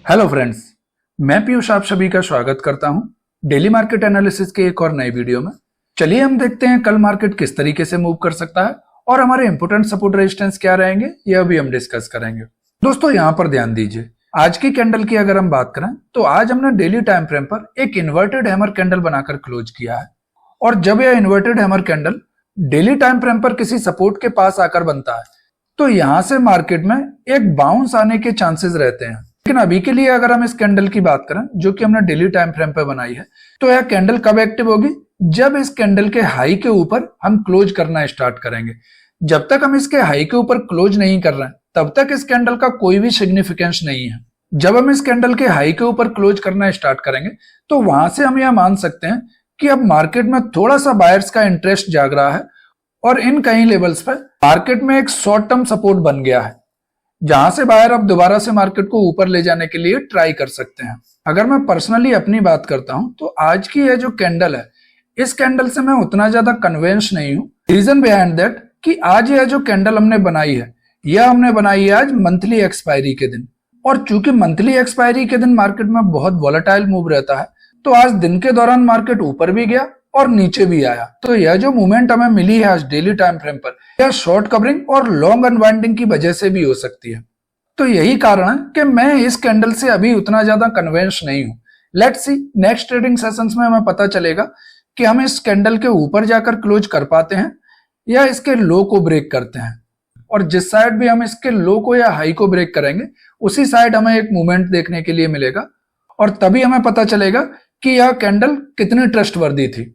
Hello friends, मैं पीयूष आप सभी का स्वागत करता हूं डेली मार्केट एनालिसिस के एक और नए वीडियो में। चलिए हम देखते हैं कल मार्केट किस तरीके से मूव कर सकता है और हमारे इंपोर्टेंट सपोर्ट रेजिस्टेंस क्या रहेंगे, यह भी हम डिस्कस करेंगे। दोस्तों यहां पर ध्यान दीजिए, आज की कैंडल की अगर हम बात करें तो आज हमने डेली टाइम फ्रेम पर एक इन्वर्टेड हैमर कैंडल बनाकर क्लोज किया है। और जब यह inverted hammer candle daily time frame पर किसी सपोर्ट के पास आकर बनता है तो यहां से मार्केट में एक बाउंस आने के चांसेस रहते हैं। लेकिन अभी के लिए अगर हम इस कैंडल की बात करें जो कि हमने डेली टाइम फ्रेम पे बनाई है, तो यह कैंडल कब एक्टिव होगी? जब इस कैंडल के हाई के ऊपर हम क्लोज करना स्टार्ट करेंगे। जब तक हम इसके हाई के ऊपर क्लोज नहीं कर रहे हैं तब तक इस कैंडल का कोई भी सिग्निफिकेंस नहीं है। जब हम इस कैंडल के हाई के ऊपर क्लोज करना स्टार्ट करेंगे तो वहां से हम यह मान सकते हैं कि अब मार्केट में थोड़ा सा बायर्स का इंटरेस्ट जाग रहा है और इन कई लेवल्स पर मार्केट में एक शॉर्ट टर्म सपोर्ट बन गया है, जहां से बायर अब दोबारा से मार्केट को ऊपर ले जाने के लिए ट्राई कर सकते हैं। अगर मैं पर्सनली अपनी बात करता हूं तो आज की यह जो कैंडल है, इस कैंडल से मैं उतना ज्यादा कन्विंस नहीं हूं। रीजन बिहाइंड दैट कि आज यह जो कैंडल हमने बनाई है, यह हमने बनाई है आज मंथली एक्सपायरी के दिन। और चूंकि मंथली एक्सपायरी के दिन मार्केट में बहुत वॉलेटाइल मूव रहता है, तो आज दिन के दौरान मार्केट ऊपर भी गया और नीचे भी आया। तो यह जो मूवमेंट हमें मिली है आज डेली टाइम फ्रेम पर, यह शॉर्ट कवरिंग और लॉन्ग अनवाइंडिंग की वजह से भी हो सकती है। तो यही कारण है कि मैं इस कैंडल से अभी उतना ज्यादा कन्विंस नहीं हूं। Let's see next trading sessions में हमें पता चलेगा कि हम इस कैंडल के ऊपर जाकर क्लोज कर पाते हैं या इसके लो को ब्रेक करते हैं। और जिस साइड भी हम इसके लो को या हाई को ब्रेक करेंगे उसी साइड हमें एक मूवमेंट देखने के लिए मिलेगा और तभी हमें पता चलेगा कि यह कैंडल कितनी ट्रस्टवर्दी थी।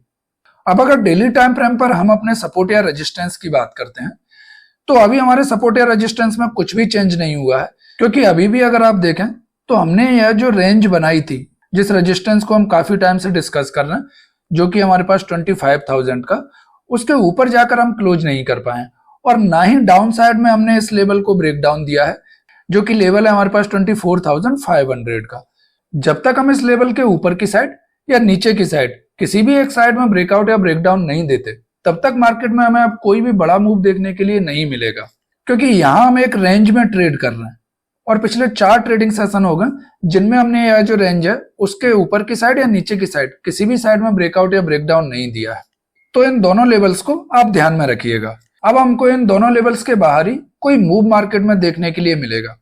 अब अगर डेली टाइम फ्रेम पर हम अपने सपोर्ट या रेजिस्टेंस की बात करते हैं तो अभी हमारे सपोर्ट या रेजिस्टेंस में कुछ भी चेंज नहीं हुआ है, क्योंकि अभी भी अगर आप देखें तो हमने यह जो रेंज बनाई थी, जिस रेजिस्टेंस को हम काफी टाइम से डिस्कस कर रहे हैं, जो कि हमारे पास 25,000 का, उसके ऊपर जाकर हम क्लोज नहीं कर पाए और ना ही डाउन साइड में हमने इस लेवल को ब्रेक डाउन दिया है, जो कि लेवल है हमारे पास 24,500 का। जब तक हम इस लेवल के ऊपर की साइड या नीचे की साइड किसी भी एक साइड में ब्रेकआउट या ब्रेकडाउन नहीं देते, तब तक मार्केट में हमें अब कोई भी बड़ा मूव देखने के लिए नहीं मिलेगा, क्योंकि यहां हम एक रेंज में ट्रेड कर रहे हैं और पिछले 4 ट्रेडिंग सेशन हो गए जिनमें हमने यह जो रेंज है उसके ऊपर की साइड या नीचे की साइड किसी भी साइड में ब्रेकआउट या ब्रेकडाउन नहीं दिया है। तो इन दोनों लेवल्स को आप ध्यान में रखिएगा। अब हमको इन दोनों लेवल्स के बाहर ही कोई मूव मार्केट में देखने के लिए मिलेगा।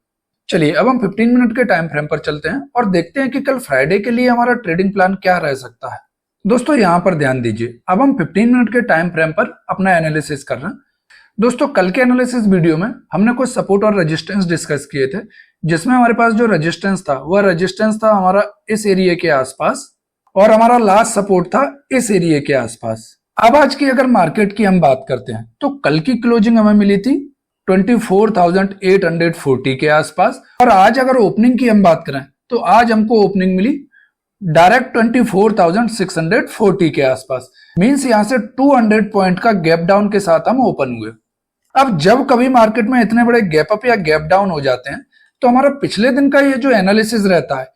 चलिए अब हम 15 मिनट के टाइम फ्रेम पर चलते हैं और देखते हैं कि कल फ्राइडे के लिए हमारा ट्रेडिंग प्लान क्या रह सकता है। दोस्तों यहां पर ध्यान दीजिए, अब हम 15 मिनट के टाइम फ्रेम पर अपना एनालिसिस कर रहे हैं। दोस्तों कल के एनालिसिस वीडियो में हमने कुछ सपोर्ट और रेजिस्टेंस डिस्कस किए थे, जिसमें हमारे पास जो रेजिस्टेंस था वह रेजिस्टेंस था हमारा इस एरिया के आसपास और हमारा लास्ट सपोर्ट था इस एरिया के आसपास। अब आज की अगर मार्केट की हम बात करते हैं तो कल की क्लोजिंग हमें मिली थी 24,840 के आसपास और आज अगर ओपनिंग की हम बात करें तो आज हमको ओपनिंग मिली डायरेक्ट 24,640 के आसपास। मींस यहां से 200 पॉइंट का गैप डाउन के साथ हम ओपन हुए। अब जब कभी मार्केट में इतने बड़े गैप अप या गैप डाउन हो जाते हैं तो हमारा पिछले दिन का ये जो एनालिसिस रहता है,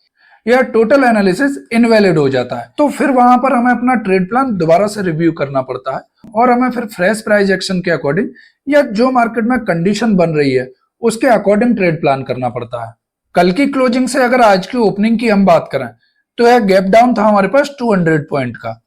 यह टोटल एनालिसिस इनवैलिड हो जाता है। तो फिर वहां पर हमें अपना ट्रेड प्लान दोबारा से रिव्यू करना पड़ता है और हमें फिर फ्रेश प्राइस एक्शन के अकॉर्डिंग या जो मार्केट में कंडीशन बन रही है उसके अकॉर्डिंग ट्रेड प्लान करना पड़ता है। कल की क्लोजिंग से अगर आज की ओपनिंग की हम बात करें तो यह गैप डाउन था हमारे पास 200 पॉइंट का।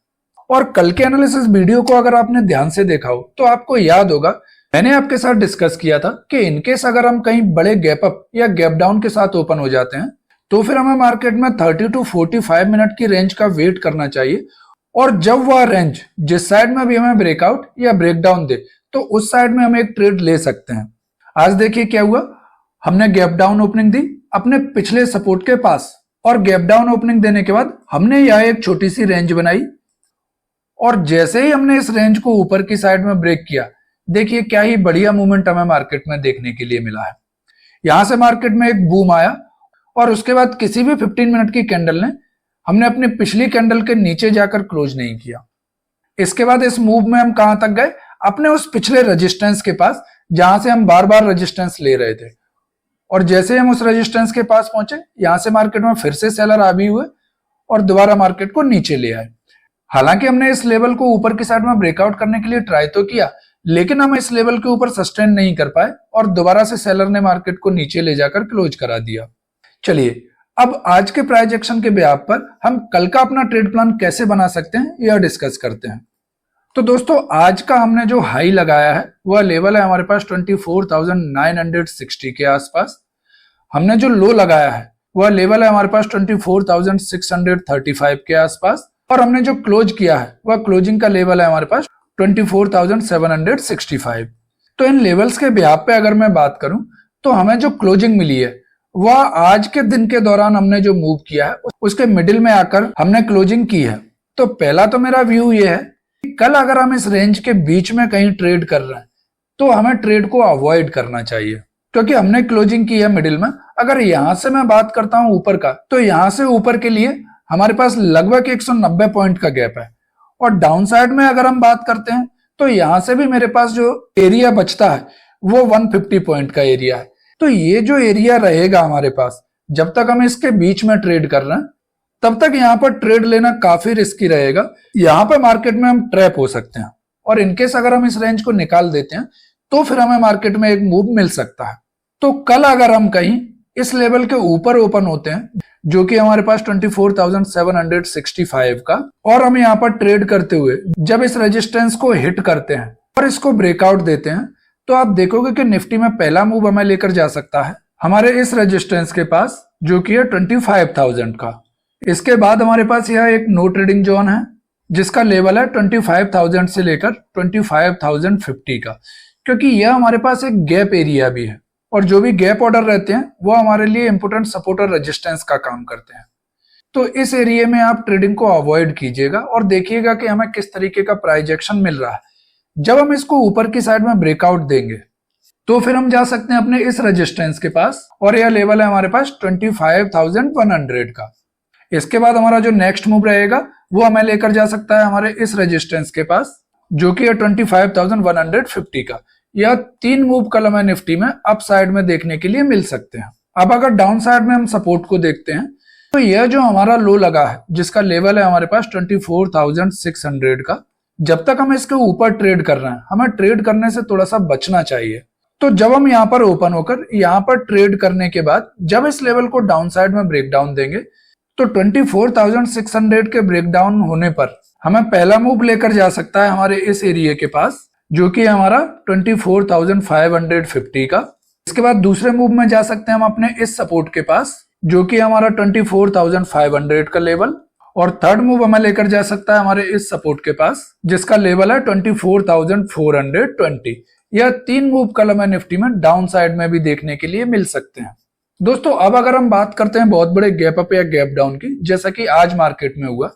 और कल के एनालिसिस वीडियो को अगर आपने ध्यान से देखा हो तो आपको याद होगा मैंने आपके साथ डिस्कस किया था कि इनकेस अगर हम कहीं बड़े गैप अप या गैप डाउन के साथ ओपन हो जाते हैं तो फिर हमें मार्केट में 30 to 45 मिनट की रेंज का वेट करना चाहिए और जब वह रेंज जिस साइड में भी हमें ब्रेकआउट या ब्रेकडाउन दे तो उस साइड में हम एक ट्रेड ले सकते हैं। आज देखिए क्या हुआ, हमने गैप डाउन ओपनिंग दी अपने पिछले सपोर्ट के पास और गैप डाउन ओपनिंग देने के बाद हमने यह एक छोटी सी रेंज बनाई और जैसे ही हमने इस रेंज को ऊपर की साइड में ब्रेक किया, देखिए क्या ही बढ़िया मूवमेंट हमें मार्केट में देखने के लिए मिला है। यहां से मार्केट में एक बूम आया और उसके बाद किसी भी 15 मिनट की कैंडल ने हमने अपनी पिछली कैंडल के नीचे जाकर क्लोज नहीं किया। इसके बाद इस मूव में हम कहां तक गए, अपने उस पिछले रेजिस्टेंस के पास जहां से हम बार बार रेजिस्टेंस ले रहे थे। और जैसे हम उस रेजिस्टेंस के पास पहुंचे, यहां से मार्केट में फिर से सेलर आ भी हुए और दोबारा मार्केट को नीचे ले आए। हालांकि हमने इस लेवल को ऊपर की साइड में ब्रेकआउट करने के लिए ट्राई तो किया, लेकिन हम इस लेवल के ऊपर सस्टेन नहीं कर पाए और दोबारा से सेलर ने मार्केट को नीचे ले जाकर क्लोज करा दिया। चलिए अब आज के प्राइस एक्शन के ब्याज पर हम कल का अपना ट्रेड प्लान कैसे बना सकते हैं यह डिस्कस करते हैं। तो दोस्तों आज का हमने जो हाई लगाया है वह लेवल है हमारे पास 24,960 के आसपास। हमने जो लो लगाया है वह लेवल है हमारे पास 24,635 के आसपास, और हमने जो क्लोज किया है वह क्लोजिंग का लेवल है हमारे पास 24,765। तो इन लेवल्स के ब्याज पे अगर मैं बात करूं तो हमें जो क्लोजिंग मिली है वह आज के दिन के दौरान हमने जो मूव किया है उसके मिडिल में आकर हमने क्लोजिंग की है। तो पहला तो मेरा व्यू ये है कि कल अगर हम इस रेंज के बीच में कहीं ट्रेड कर रहे हैं तो हमें ट्रेड को अवॉइड करना चाहिए, क्योंकि हमने क्लोजिंग की है मिडिल में। अगर यहां से मैं बात करता हूं ऊपर का, तो यहां से ऊपर के लिए हमारे पास लगभग 190 पॉइंट का गैप है, और डाउन साइड में अगर हम बात करते हैं तो यहां से भी मेरे पास जो एरिया बचता है वो 150 पॉइंट का एरिया है। तो ये जो एरिया रहेगा हमारे पास, जब तक हम इसके बीच में ट्रेड कर रहे हैं तब तक यहाँ पर ट्रेड लेना काफी रिस्की रहेगा। यहाँ पर मार्केट में हम ट्रैप हो सकते हैं, और इनकेस अगर हम इस रेंज को निकाल देते हैं तो फिर हमें मार्केट में एक मूव मिल सकता है। तो कल अगर हम कहीं इस लेवल के ऊपर ओपन होते हैं जो कि हमारे पास 24,765 का, और हम यहाँ पर ट्रेड करते हुए जब इस रेजिस्टेंस को हिट करते हैं और इसको ब्रेकआउट देते हैं, तो आप देखोगे कि निफ्टी में पहला मूव हमें लेकर जा सकता है हमारे इस रेजिस्टेंस के पास जो कि है 25,000 का। इसके बाद हमारे पास यह एक नो ट्रेडिंग जोन है जिसका लेवल है 25,000 से लेकर 25,050 का, क्योंकि यह हमारे पास एक गैप एरिया भी है, और जो भी गैप ऑर्डर रहते हैं वो हमारे लिए इंपोर्टेंट सपोर्ट और रेजिस्टेंस का काम करते हैं। तो इस एरिया में आप ट्रेडिंग को अवॉइड कीजिएगा और देखिएगा कि हमें किस तरीके का प्राइस एक्शन मिल रहा है। जब हम इसको ऊपर की साइड में ब्रेकआउट देंगे तो फिर हम जा सकते हैं अपने इस रेजिस्टेंस के पास, और यह लेवल है हमारे पास 25,100 का। इसके बाद हमारा जो नेक्स्ट मूव रहेगा वो हमें लेकर जा सकता है हमारे इस रेजिस्टेंस के पास जो कि है 25,150 का। यह 3 मूव कल हमें निफ्टी में अप साइड में देखने के लिए मिल सकते हैं। अब अगर डाउन साइड में हम सपोर्ट को देखते हैं तो यह जो हमारा लो लगा है जिसका लेवल है हमारे पास 24,600 का, जब तक हम इसके ऊपर ट्रेड कर रहे हैं हमें ट्रेड करने से थोड़ा सा बचना चाहिए। तो जब हम यहाँ पर ओपन होकर यहाँ पर ट्रेड करने के बाद जब इस लेवल को डाउन साइड में ब्रेकडाउन देंगे तो 24,600 के ब्रेकडाउन होने पर हमें पहला मूव लेकर जा सकता है हमारे इस एरिया के पास जो कि हमारा 24,550 का। इसके बाद दूसरे मूव में जा सकते हैं हम अपने इस सपोर्ट के पास जो कि हमारा 24,500 का लेवल, और थर्ड मूव हमें लेकर जा सकता है हमारे इस सपोर्ट के पास जिसका लेवल है 24,420। यह 3 मूव कल हमें निफ्टी में डाउन साइड में भी देखने के लिए मिल सकते हैं। दोस्तों अब अगर हम बात करते हैं बहुत बड़े गैप अप या गैप डाउन की, जैसा कि आज मार्केट में हुआ,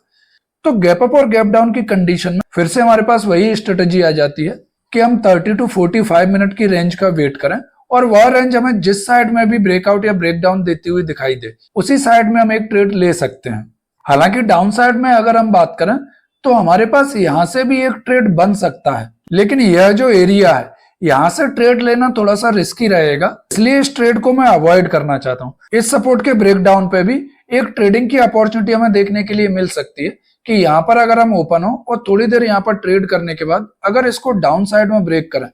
तो गैप अप और गैप डाउन की कंडीशन में फिर से हमारे पास वही स्ट्रेटेजी आ जाती है कि हम 30 to 45 मिनट की रेंज का वेट करें, और वह रेंज हमें जिस साइड में भी ब्रेकआउट या ब्रेकडाउन देती हुई दिखाई दे उसी साइड में हम एक ट्रेड ले सकते हैं। हालांकि डाउन साइड में अगर हम बात करें तो हमारे पास यहां से भी एक ट्रेड बन सकता है, लेकिन यह जो एरिया है यहां से ट्रेड लेना थोड़ा सा रिस्की रहेगा, इसलिए इस ट्रेड को मैं अवॉइड करना चाहता हूं। इस सपोर्ट के ब्रेकडाउन पे भी एक ट्रेडिंग की अपॉर्चुनिटी हमें देखने के लिए मिल सकती है कि यहाँ पर अगर हम ओपन हो और थोड़ी देर यहाँ पर ट्रेड करने के बाद अगर इसको डाउन साइड में ब्रेक करें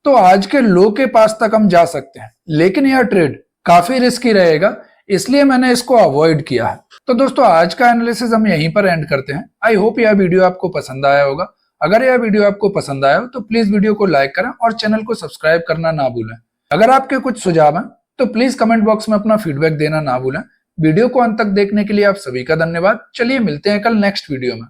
तो आज के लो के पास तक हम जा सकते हैं, लेकिन यह ट्रेड काफी रिस्की रहेगा, इसलिए मैंने इसको अवॉइड किया है। तो दोस्तों आज का एनालिसिस हम यहीं पर एंड करते हैं। आई होप यह वीडियो आपको पसंद आया होगा। अगर यह वीडियो आपको पसंद आया हो तो प्लीज वीडियो को लाइक करें और चैनल को सब्सक्राइब करना ना भूलें। अगर आपके कुछ सुझाव हैं तो प्लीज कमेंट बॉक्स में अपना फीडबैक देना ना भूलें। वीडियो को अंत तक देखने के लिए आप सभी का धन्यवाद। चलिए मिलते हैं कल नेक्स्ट वीडियो में।